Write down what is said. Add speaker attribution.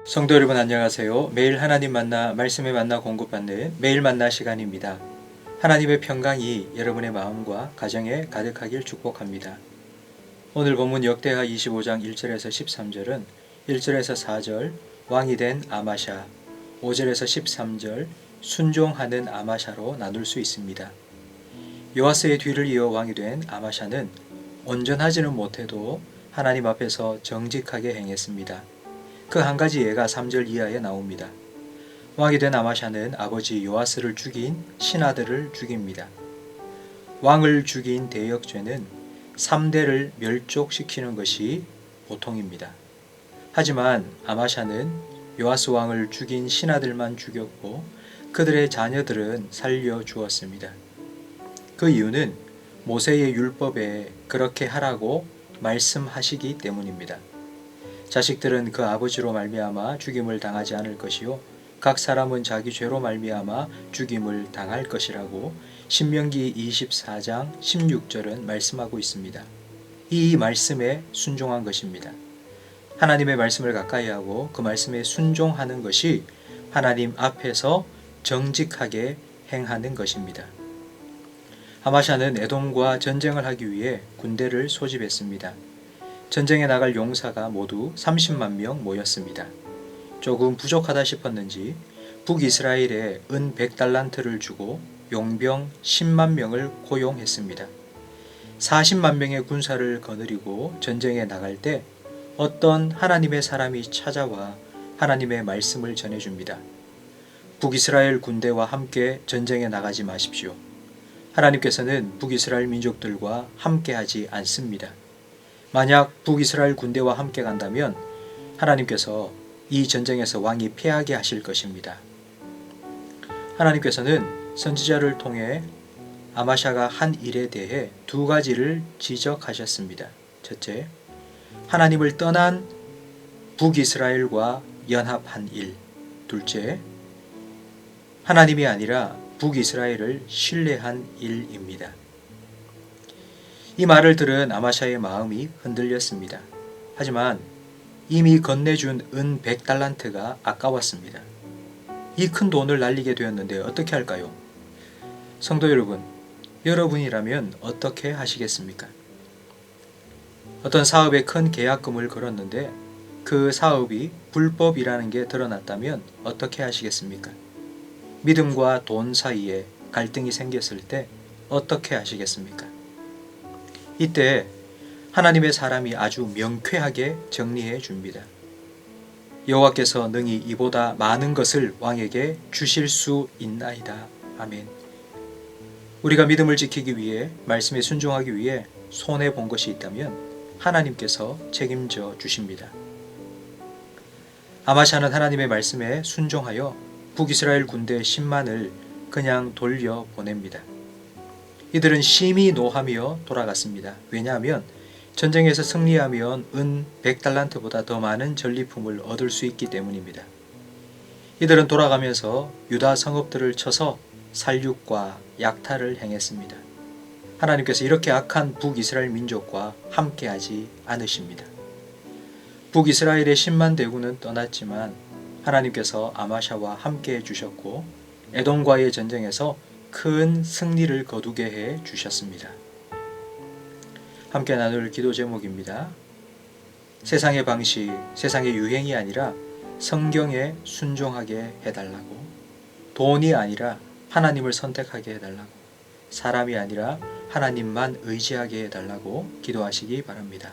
Speaker 1: 성도 여러분 안녕하세요. 매일 하나님 만나 말씀에 만나 공급받는 매일 만나 시간입니다. 하나님의 평강이 여러분의 마음과 가정에 가득하길 축복합니다. 오늘 본문 역대하 25장 1절에서 13절은 1절에서 4절 왕이 된 아마샤, 5절에서 13절 순종하는 아마샤로 나눌 수 있습니다. 요아스의 뒤를 이어 왕이 된 아마샤는 온전하지는 못해도 하나님 앞에서 정직하게 행했습니다. 그 한 가지 예가 3절 이하에 나옵니다. 왕이 된 아마샤는 아버지 요아스를 죽인 신하들을 죽입니다. 왕을 죽인 대역죄는 3대를 멸족시키는 것이 보통입니다. 하지만 아마샤는 요아스 왕을 죽인 신하들만 죽였고 그들의 자녀들은 살려주었습니다. 그 이유는 모세의 율법에 그렇게 하라고 말씀하시기 때문입니다. 자식들은 그 아버지로 말미암아 죽임을 당하지 않을 것이요 각 사람은 자기 죄로 말미암아 죽임을 당할 것이라고 신명기 24장 16절은 말씀하고 있습니다. 이 말씀에 순종한 것입니다. 하나님의 말씀을 가까이 하고 그 말씀에 순종하는 것이 하나님 앞에서 정직하게 행하는 것입니다. 아마샤는 에돔과 전쟁을 하기 위해 군대를 소집했습니다. 전쟁에 나갈 용사가 모두 30만 명 모였습니다. 조금 부족하다 싶었는지 북이스라엘에 은 100달란트를 주고 용병 10만 명을 고용했습니다. 40만 명의 군사를 거느리고 전쟁에 나갈 때 어떤 하나님의 사람이 찾아와 하나님의 말씀을 전해줍니다. 북이스라엘 군대와 함께 전쟁에 나가지 마십시오. 하나님께서는 북이스라엘 민족들과 함께하지 않습니다. 만약 북이스라엘 군대와 함께 간다면 하나님께서 이 전쟁에서 왕이 패하게 하실 것입니다. 하나님께서는 선지자를 통해 아마샤가 한 일에 대해 두 가지를 지적하셨습니다. 첫째, 하나님을 떠난 북이스라엘과 연합한 일. 둘째, 하나님이 아니라 북이스라엘을 신뢰한 일입니다. 이 말을 들은 아마샤의 마음이 흔들렸습니다. 하지만 이미 건네준 은 100달란트가 아까웠습니다. 이 큰 돈을 날리게 되었는데 어떻게 할까요? 성도 여러분, 여러분이라면 어떻게 하시겠습니까? 어떤 사업에 큰 계약금을 걸었는데 그 사업이 불법이라는 게 드러났다면 어떻게 하시겠습니까? 믿음과 돈 사이에 갈등이 생겼을 때 어떻게 하시겠습니까? 이때 하나님의 사람이 아주 명쾌하게 정리해 줍니다. 여호와께서 능히 이보다 많은 것을 왕에게 주실 수 있나이다. 아멘. 우리가 믿음을 지키기 위해 말씀에 순종하기 위해 손해 본 것이 있다면 하나님께서 책임져 주십니다. 아마샤는 하나님의 말씀에 순종하여 북이스라엘 군대 10만을 그냥 돌려 보냅니다. 이들은 심히 노하며 돌아갔습니다. 왜냐하면 전쟁에서 승리하면 은 100달란트보다 더 많은 전리품을 얻을 수 있기 때문입니다. 이들은 돌아가면서 유다 성읍들을 쳐서 살육과 약탈을 행했습니다. 하나님께서 이렇게 악한 북이스라엘 민족과 함께하지 않으십니다. 북이스라엘의 10만 대군은 떠났지만 하나님께서 아마샤와 함께해 주셨고 에돔과의 전쟁에서 큰 승리를 거두게 해 주셨습니다. 함께 나눌 기도 제목입니다. 세상의 방식, 세상의 유행이 아니라 성경에 순종하게 해달라고, 돈이 아니라 하나님을 선택하게 해달라고, 사람이 아니라 하나님만 의지하게 해달라고 기도하시기 바랍니다.